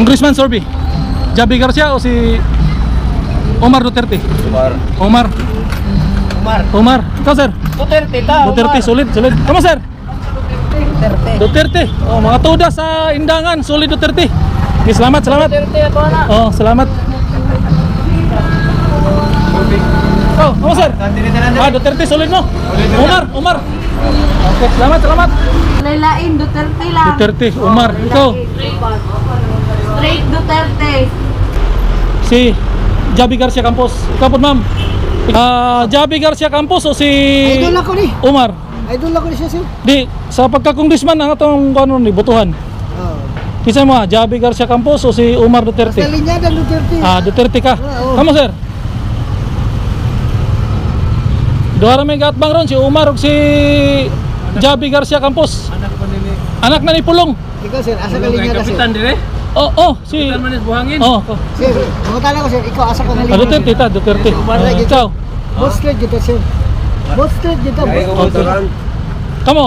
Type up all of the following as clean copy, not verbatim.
Congressman Sorby, Javi Garcia o si Omar Duterte? Omar. Ikaw sir? Duterte, solid. Kamu sir? Duterte. Oh, mga tuda sa Indangan, solid Duterte. Okay, selamat. Oh, selamat. Oh, kamu sir? Duterte, solid mo? Omar. Okay, selamat. Lailain, Duterte lang. Duterte, Omar. Ikaw? Straight Duterte. Si Javi Garcia Campos. Ikaw po ma'am? Javi Garcia Campos o si Idol ako ni. Omar? Idol ako ni siya sir. Di, sa pagka-congressman ang atong ano ni botohan. Kisa mo Javi Garcia Campos o si Omar Duterte? Sa linya dan Duterte. Duterte ka. Oo. Kamu sir? Duha ra may gatbang ron si Omar ug si Javi Garcia Campos. Anak na ni Pulong. Ikaw sir, asa ka linya na sir? Si Manis buhangin. Sir, mangutan ako sir, ikaw asa ka linya? Duterte. Ikaw. Both straight dito sir. Both straight dito. Okay. Kamu?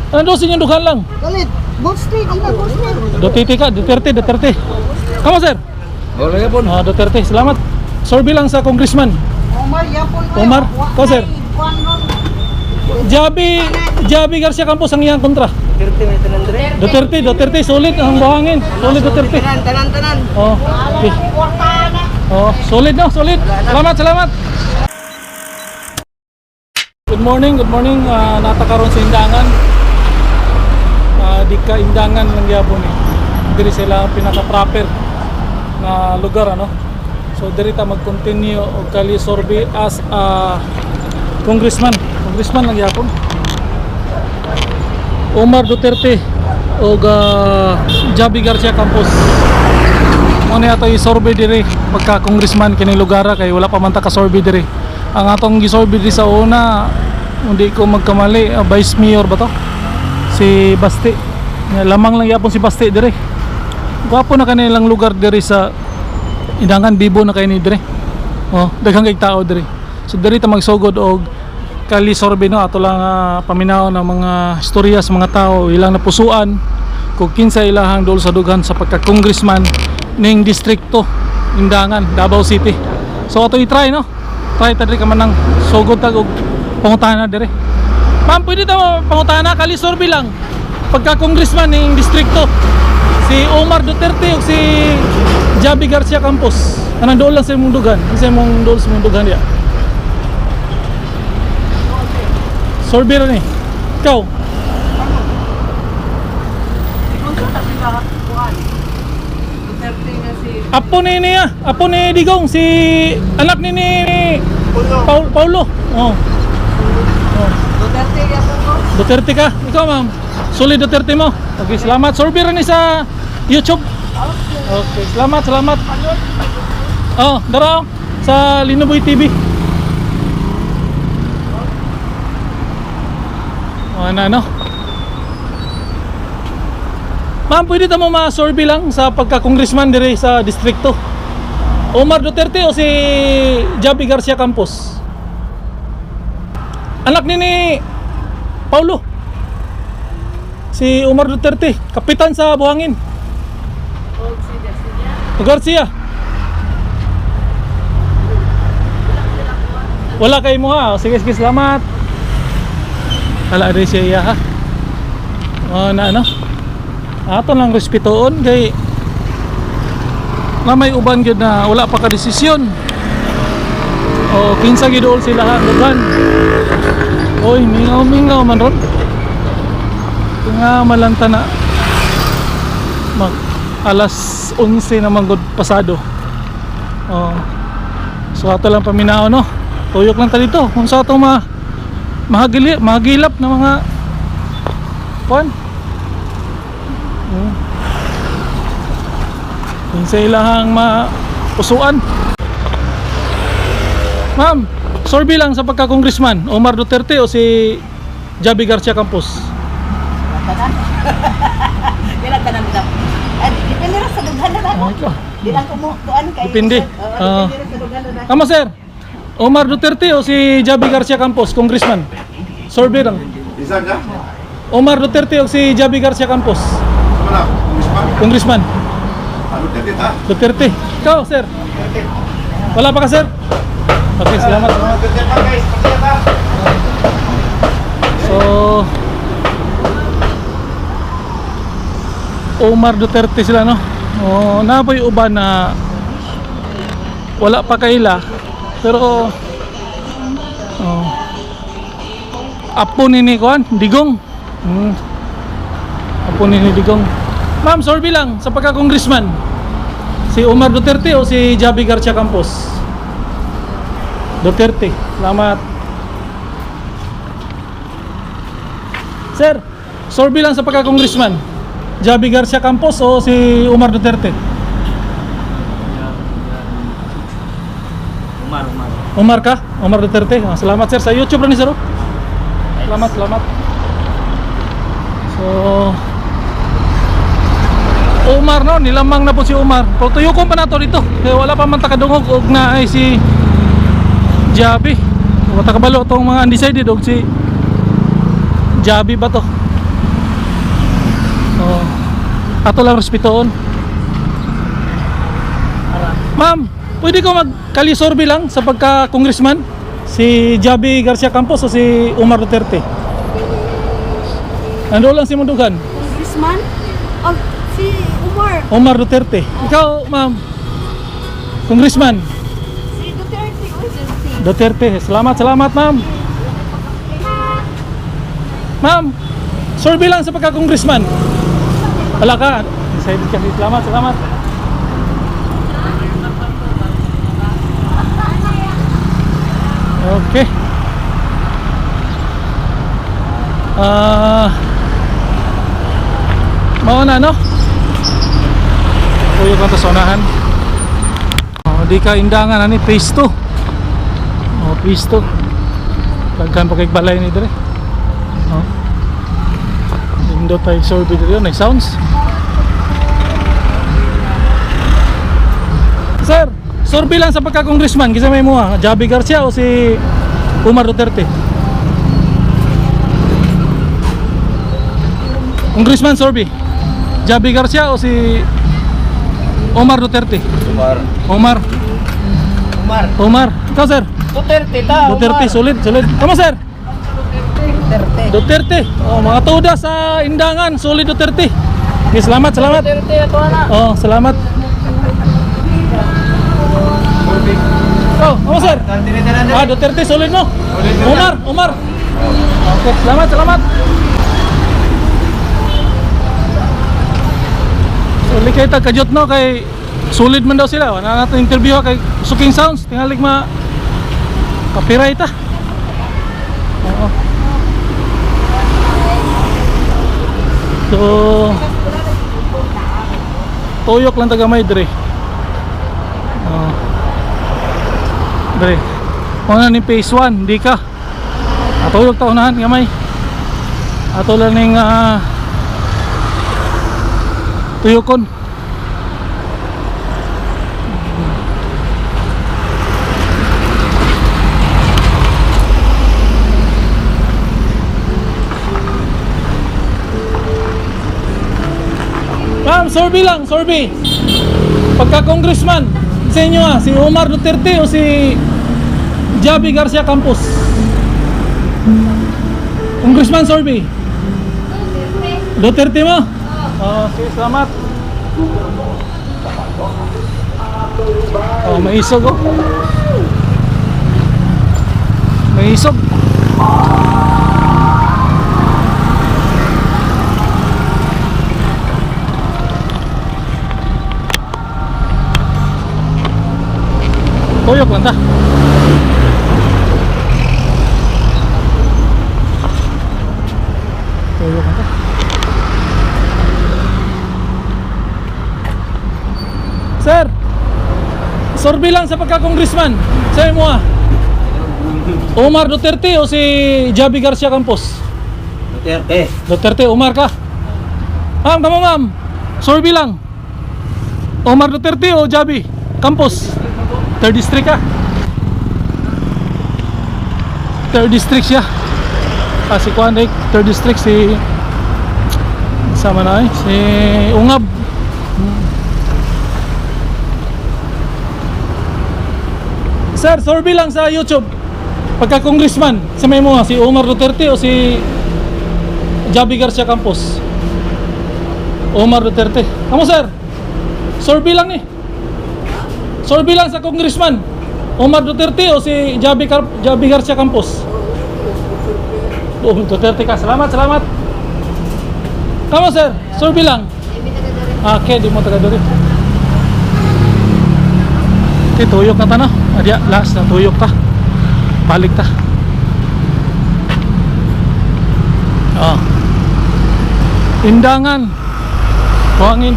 Ano sa inyong dughan lang? Galit. Both straight, both straight. Duterte. Kamu sir? Duterte, selamat. Sorby lang sa congressman. Omar, yapon ko. Omar, ikaw sir? Javi Garcia Campos ang iyang kontra. Duterte, solid ang buhangin. Solid Duterte. Tanan. Oh, okay. Oh, solid. Salamat. Good morning. Natakaroon sa Indangan. Di ka Indangan lang yapon eh. Diri sila pinaka-proper na lugar ano. So diri ta mag-continue og kali Sorby as a congressman lang yapon. Omar Duterte og Javi Garcia Campos. Mo ni ato i-survey diri pagka congressman kini lugar kay wala pa man ta ka survey diri. Ang atong gi-survey diri sa una, hindi ko magkamali, Vice Mayor ba to? Si Basti. Lamang lang yapon si Basti diri. Gwapo na kanilang lugar diri sa Indangan, bibo na kay ni diri. Oh, daghang kay tao diri. So diri ta magsugod og kali survey no ato lang paminaw ng mga istorya sa mga tao, ilang napusuan kung kinsa ilahang dol sa dughan sa pagka-congressman ning distrikto Indangan, Davao City. So ato i-try no. Try ta diri ka man nang sugod tag og pangutana diri. Ma'am, pwede ta pangutana kali survey lang pagka-congressman ning distrikto si Omar Duterte o si Javi Garcia Campos. Anong doon lang sa imong dugan? Isa imong doon sa imong dugan diya. Survey rin eh. Ikaw? Apo ni Digong, si anak ni Paulo. Duterte ka? Ikaw ma'am? Solid Duterte mo? Okay, salamat. Survey rin sa YouTube. Okay, salamat. Dara sa Linoboy TV. Ano? Ma'am, pwede mo ma-survey lang sa pagka-congressman dire sa distrikto. Omar Duterte o si Javi Garcia Campos? Anak ni Paulo. Si Omar Duterte, kapitan sa buhangin. Garcia. Wala kay mo ha. Sige, salamat. Ala rin siya ha. Ato lang respetoon kay na may uban gyud na wala pa ka desisyon. Kinsa gid ol sila uban. Oy, mingaw man ron. Nga malanta na alas 11 naman god pasado. So ato lang paminaw no. Tuyok lang ta dito kung sa ato mahagilap na mga kuan. Kinsa ilahang mapusuan. Ma'am, survey lang sa pagka-congressman, Omar Duterte o si Javi Garcia Campos? Tanan kita. Depende ra sa dughan na ako. Di lang kumukuan kay. Depende. Kamo sir? Omar Duterte o si Javi Garcia Campos, congressman? Survey lang. Isa ka? Omar Duterte o si Javi Garcia Campos? Wala, congressman. Congressman. Duterte. Duterte. Ikaw, sir? Wala pa ka, sir? Okay, salamat. So, Omar Duterte sila, no? O, napoy uban na wala pa kaila, pero apo ni Kuan Digong. Apo ni Digong. Ma'am, sorry lang sa pagka-congressman, si Omar Duterte o si Javi Garcia Campos? Duterte. Salamat. Sir, sorry lang sa pagka-congressman, Javi Garcia Campos o si Omar Duterte? Omar ka? Omar Duterte. Salamat, sir. Sa YouTube rin, sir. Salamat, salamat. So, Omar, no? Nilamang na po si Omar. Pero tuyukon pa na to dito. Kaya wala pa man takadungog og na ay si Javi. Wala takabalo itong mga undecided og si Javi ba to? So, ato lang respetoon. Ma'am, pwede ko magkalisorbi lang sa pagka-congressman? Si Javi Garcia Campos o si Omar Duterte? Nando lang si Mundugan. Congressman? Oh, si Umar. Omar Duterte. Ikaw, ma'am? Congressman? Si Duterte. Oh, Duterte. Salamat, salamat, ma'am. Ma'am, sorbi lang sa pagka-congressman. Wala ka. Decided ka. Salamat, salamat. Okay. Mauna, no? Uyo ka sa unahan. Di ka indangan ani phase 2. Phase 2. Daghan pa kay balay ni dire. Indo tayo sorbi dire, nay sounds. Sir, sorbi lang sa pagka-congressman, kisa may mua, Javi Garcia o si Omar Duterte? Congressman, sorbi. Javi Garcia o si Omar Duterte? Omar. Omar. Ikaw, sir? Duterte ta. Duterte, solid, solid. Kamu, sir? Duterte. Duterte. Mga tuda sa indangan, solid Duterte. Okay, salamat, salamat. Duterte ato ana. Salamat. Kamu, sir? Duterte, solid mo? Omar. Okay, salamat, salamat. Solid kayo kajot, no? Kay solid man daw sila. Wala natin interview kay Suking Sounds. Tingalig copyright ah. Oo. So, tuyok lang tagamay dire. Dire. Una ni phase 1, di ka. Tuyok ta unahan gamay. Ato lang ning tuyokon. Ma'am, sorbi lang, sorbi. Pagka-congressman, sa inyo si Omar Duterte o si Javi Garcia Campos? Congressman, sorbi. Duterte mo? Sige, salamat. May isog, oh. May isog. Tuyok lang ta. Tuyok lang ta. Sir, sorbi lang sa pagka-congressman. Sa'yo mo Omar Duterte o si Javi Garcia Campos? Duterte. Duterte, Omar ka? Ma'am, kamo ma'am. Sorbi lang. Omar Duterte o Javi Campos? 3rd district ka? 3rd district siya. Si Kuan 3rd district si sama na si Ungab. Sir, survey lang sa YouTube. Pagka congressman, sa may mo si Omar Duterte o si Javi Garcia Campos? Omar Duterte. Kamu sir? Survey lang ni. Survey lang sa congressman. Omar Duterte o si Javi Garcia Campos? Oh, Duterte ka. Salamat, salamat. Kamu sir? Survey lang. Okay, di mo taga dito. Okay, tuyok na ta na. Adya, last na tuyok ta. Balik ta. Oh. Indangan. Buhangin.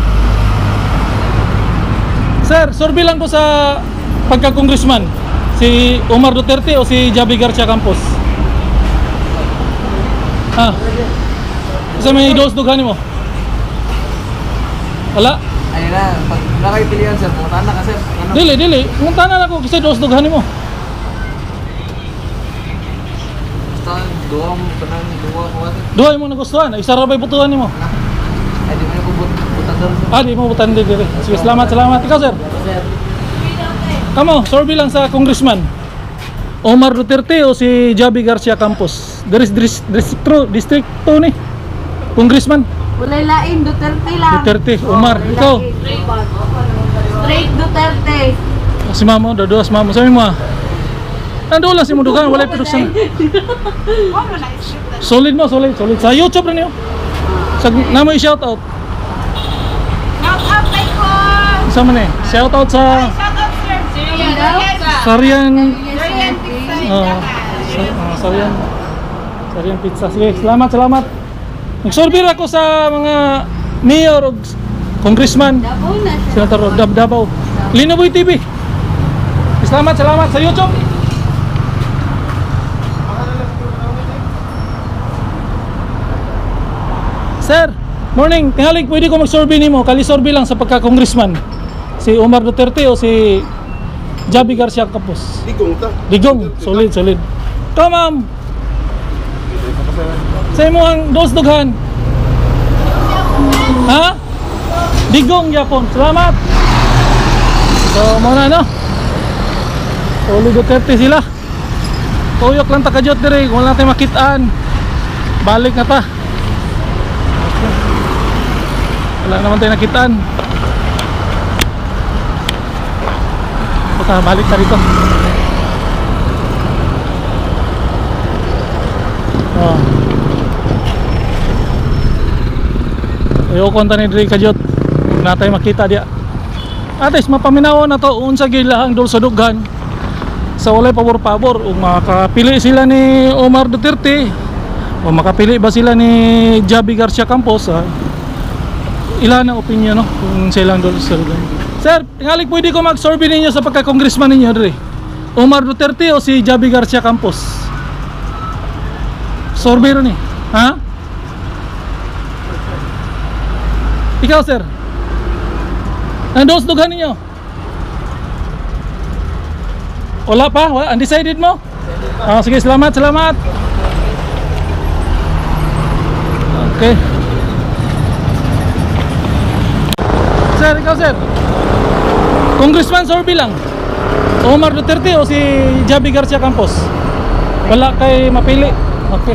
Sir, survey lang ko sa pagka-congressman. Si Omar Duterte o si Javi Garcia Campos? Isa may dos-dughanin mo? Wala? Ayun na, pag nakipilihan sir, pumuntahan na ka sir. Ano? Dili. Pumunta na ako kasi dos-dughanin mo. Basta, duwa mo sir. Duhay mo nagustuhan. Isa ra ba'y butuhan ni mo? Ay, di mo na pupunta doon sir. Di mo butan din dire. Sige, salamat. Ikaw sir? Sir. Kamo, survey lang sa congressman. Omar Duterte o si Javi Garcia Campos? Distrito ni. Congressman. Walay lain, Duterte lang. Duterte, Omar. Ikaw? Straight Duterte. Si mama, daduas mama. Sabi mo nando lang si Mudugan, walay production. Solid mo, solid. Sa YouTube rin yun. Namoy shout out. Shout out kay ko. Isa man shout out sa Shout out sir. Sarian. Durian pizza. Sarian pizza. Sige, salamat. Nagsurvey ako sa mga mayor o congressman. Dabong na siya. Senator Davao. Linoboy TV. Salamat sa YouTube. Sir, morning. Tingalig pwede ko mag-survey nimo. Kali-survey lang sa pagka-congressman. Si Omar Duterte o si Javi Garcia Campos? Digong. Solid. Ikaw ma'am. Sa imo ang dos-dughan. Ha? Digong yapon. Salamat. So, muna no. Solid Duterte sila. Tuyok lang takajot dire. Kung wala tayong makitaan, balik na ta. Wala naman tayo nakitaan. Balik na rito. Oh. Ayoko ang tani diri kajot. Na tayo makita dia. Ates mapaminaw na to unsa gyud lahang dul sa dughan. Sa walay pabor-pabor ug makapili sila ni Omar Duterte o makapili ba sila ni Javi Garcia Campos? Ilan ang opinion no kung silang dul sa dughan. Sir, tingalig pwede ko mag-survey ninyo sa pagka-congressman ninyo diri. Omar Duterte o si Javi Garcia Campos? Survey ron eh. Ha? Ikaw sir? Nandos dughan ninyo? Wala pa? Undecided mo? Sige, salamat. Okay. Sir, ikaw sir? Congressman survey lang. Omar Duterte o si Javi Garcia Campos? Wala kay mapili. Okay.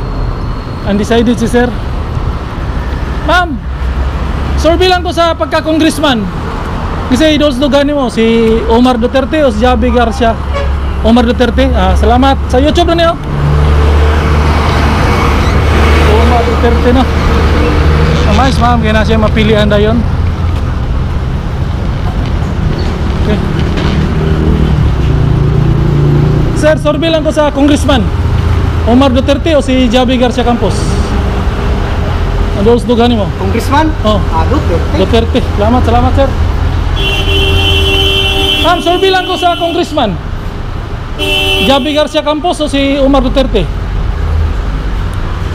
Undecided si sir. Ma'am, survey lang ko sa pagka-congressman. Kasi idol-dugan mo si Omar Duterte o si Javi Garcia. Omar Duterte. Salamat. Sa YouTube na niyo. Omar Duterte no. Mais ma'am, kaya na siya mapilian dayon. Okay. Sir, survey lang ko sa congressman. Omar Duterte o si Javi Garcia Campos? Ano dugan mo? Congressman? Oh. Duterte. Duterte. Salamat sir. Ma'am, survey lang ko sa congressman. Javi Garcia Campos o si Omar Duterte?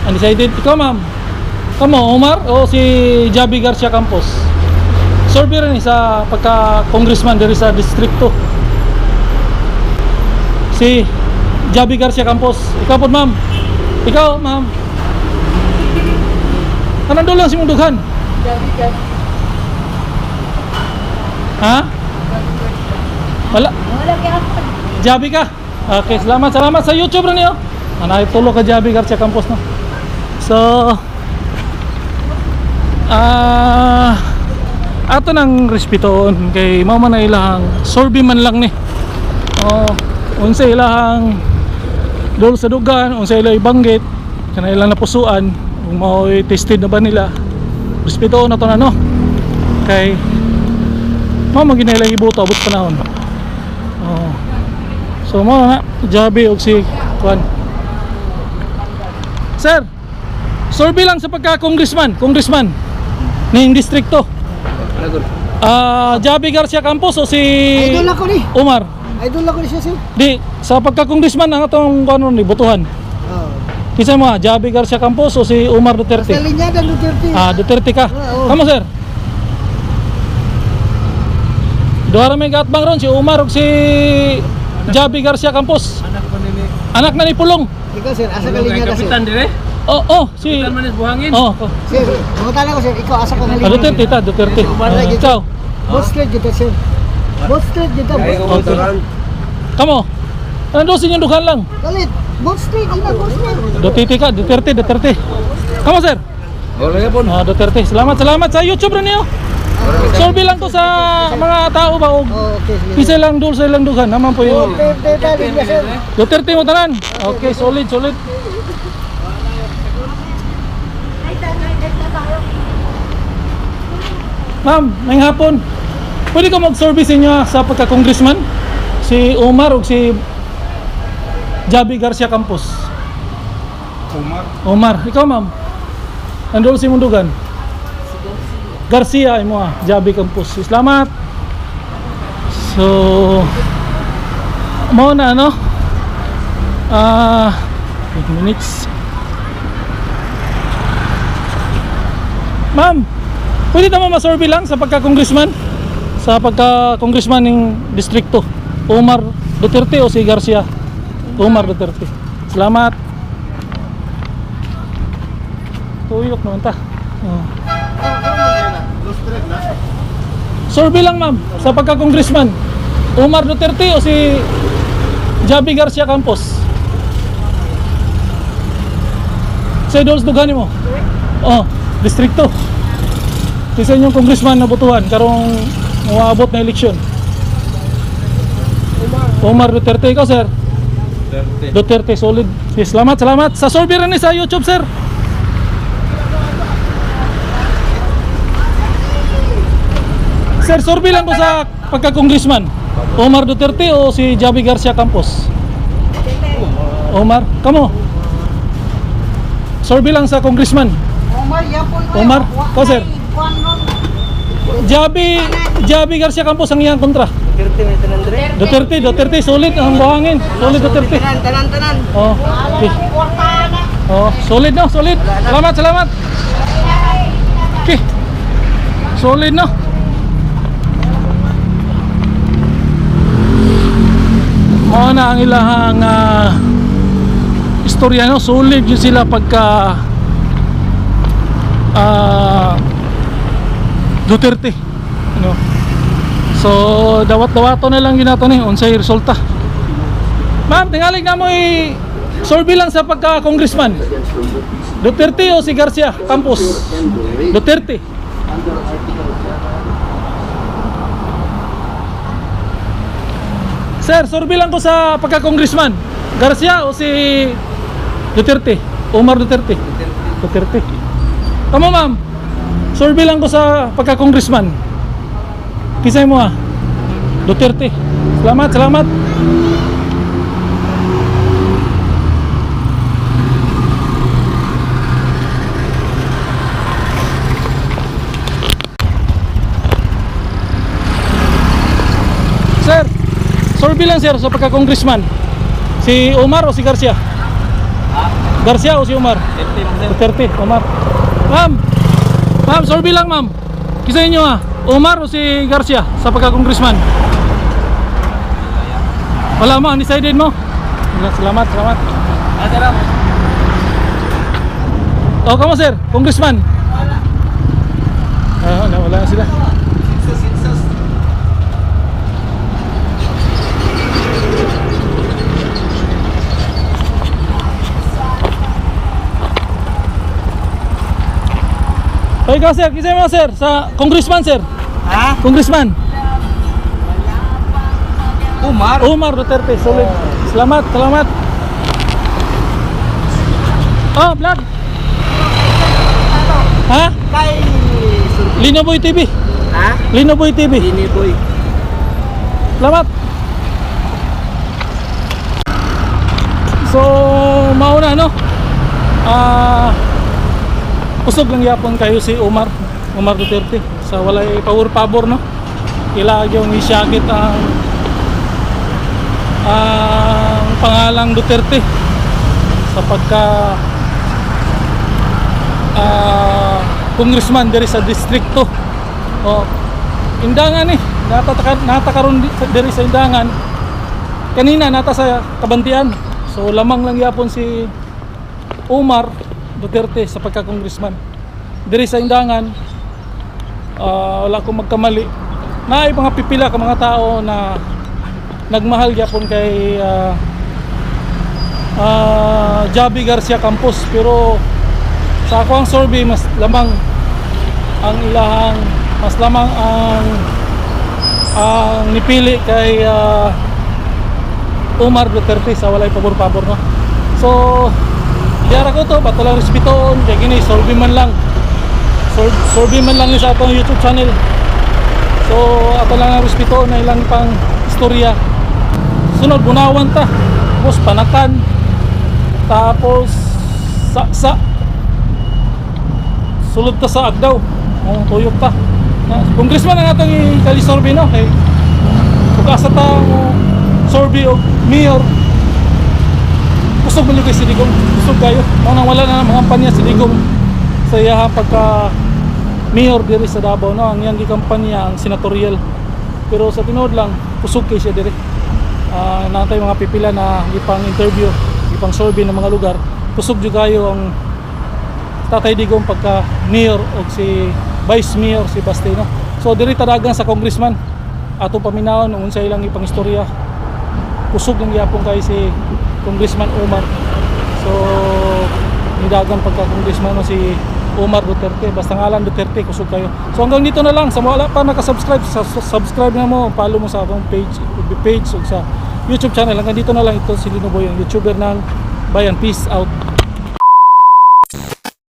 Undecided. Ikaw ma'am? Kamo, Omar o si Javi Garcia Campos? Survey rin sa pagka-congressman diri sa distrito. Si Javi Garcia Campos. Ikaw po ma'am? Ikaw ma'am? Kanan doon lang si Mundugan? Ha? Wala? Wala kaya ako. Jabi ka? Okay, salamat sa YouTube rin niyo. Tulo ka Jabi Garcia Campos no. So ato nang respeton kay mao man na ilahang sorbi man lang ni. Unsa ilahang dol sa dugan, unsa ilang ibanggit kana ilang napusuan, kung mao tested na ba nila. Respeto na to na no. Kay mao maginailang ibuto abot panahon. So mo na Jabi og si Juan. Sir, sorbi lang sa pagka-congressman ning distrikto. Jabi Garcia Campos o si Idol ako ni. Omar? Idol ako ni siya sir. Di, sa pagka-congressman ang atong ano ni botohan. Kinsa mo, Jabi Garcia Campos o si Omar Duterte? Sa linyada Duterte. Duterte ka. Oo. Kamo sir? Duha ra may gatbang ron si Omar o si Jabi Garcia Campos. Anak na ni Pulong. Ikaw sir, asa ka linyada sir? dire? Si Manis buhangin. Sir, pangutan ako sir, ikaw asa ka linyada? Duterte ta, Duterte. Ikaw. Both straight dito sir. Both straight dito. Okay. Kamo. Ano sa inyong dughan lang? Galit. Both straight, ina both straight. Duterte ka, Duterte. Kamo sir? Wala ya pun. Duterte. Salamat sa YouTube rin niyo. Sorbi lang to sa mga tao ba og Okay, sige. isa lang dul sa ilang dughan naman po yung Duterte ta linya sir. Duterte mo tanan. Okay, solid. Ma'am, ngayong hapon, pwede ka mag-service inyo sa pagka-congressman? Si Omar o si Jabi Garcia Campos? Omar. Ikaw ma'am? Nandun si Mundugan? Garcia ay mo Jabi Campos. Salamat. So, mo na ano? 8 minutes. Ma'am, pwede naman masorbi lang sa pagka-congressman? Sa pagka-congressman ng distrikto Omar Duterte o si Garcia? Omar Duterte. Salamat. Tuyok naman ta. Sorbi lang ma'am sa pagka-congressman Omar Duterte o si Jabi Garcia Campos? Sa idols dugani mo? Distrikto. Isa inyong congressman na botohan karong maabot na eleksyon. Omar Duterte. Ikaw sir? Duterte, solid. Yes, salamat. Sa sorbi rin sa YouTube sir. Sir, sorbi lang ko sa pagka-congressman Omar Duterte o si Jabi Garcia Campos? Omar, kamo? Sorbi lang sa congressman Omar, yapon mo. Omar, ko sir? Jabi Garcia Campos ang iyang kontra. Duterte, solid ang buhangin. Solid Duterte. Tanan. Okay. Solid no, solid. Salamat. Okay. Solid no. Mao na ang ilahang istorya no, solid yun sila pagka Duterte ano. So dawat-dawato na lang ginato ni unsay resulta. Ma'am, tingalig na mo sorbi lang sa pagka-congressman Duterte o si Garcia Campos? Duterte. Sir, sorbi lang ko sa pagka-congressman Garcia o si Duterte? Omar Duterte. Tama ma'am, sorbi lang ko sa pagka-congressman. Kisay mo Duterte. Salamat. Sir, sorbi lang sir sa pagka-congressman. Si Omar o si Garcia? Garcia o si Omar? Duterte, Omar. Ma'am, sorbi lang ma'am. Kisa inyo Omar o si Garcia sa pagka-congressman? Wala mo, undecided mo? Salamat. Kamo sir, congressman? Wala sila. So ikaw sir, kisay mo sir sa congressman sir. Ha? Congressman Umar Duterte. Solid. Salamat. Oh, vlog. Ha? Kay Linoboy TV. Ha? Linoboy TV. Ini boy. Salamat. So, mauna no. Usog lang yapon kayo si Umar Duterte sa walay pabor no. Ilagi yung isyakit ang pangalang Duterte sa pagka congressman diri sa distrikto. Oh, Indangan natakaron diri sa Indangan. Kanina nata sa Kabantian. So lamang lang yapon si Umar Duterte sa pagka-congressman. Diri sa Indangan, wala akong magkamali. Naay mga pipila ka mga tao na nagmahal yapon kay Javi Garcia Campos, pero sa ako ang survey mas lamang ang nipili kay Umar Duterte sa walay pabor-pabor no. So diara ko to bato lang respeton kay gini survey man lang ni sa atong YouTube channel. So ato lang ang respeton na ilang pang istorya. Sunod bunawan ta, tapos panakan, tapos sa sulod ta sa Agdaw, tuyok ta. Congressman ang atong ikalisorbe no, kay pag-asa ta sorbe o mayor. Kusog man kay Sidigong, kusog kayo. Nang wala na mga kampanya Sidigong sa iya pagka mayor diri sa Davao no, ang iyang kampanya ang senatorial. Pero sa tinuod lang, kusog kay siya diri. Natay mga pipila na ipang interview, ipang survey ng mga lugar. Kusog jud kayo ang Tatay Digong pagka mayor o si vice mayor si Bastino. So diri tadagan sa congressman ato paminawon unsa ilang ipang istorya. Kusog ng yapon kay si Congressman Umar. So nidagan pagka congressman no si Umar Duterte, basta ngalan Duterte, kusog kayo. So hanggang dito na lang. Sa mga wala pa nakasubscribe, subscribe na mo, follow mo sa akong page o sa YouTube channel. Hanggang dito na lang. Ito si Linoboy, ang YouTuber ng Bayan. Peace out.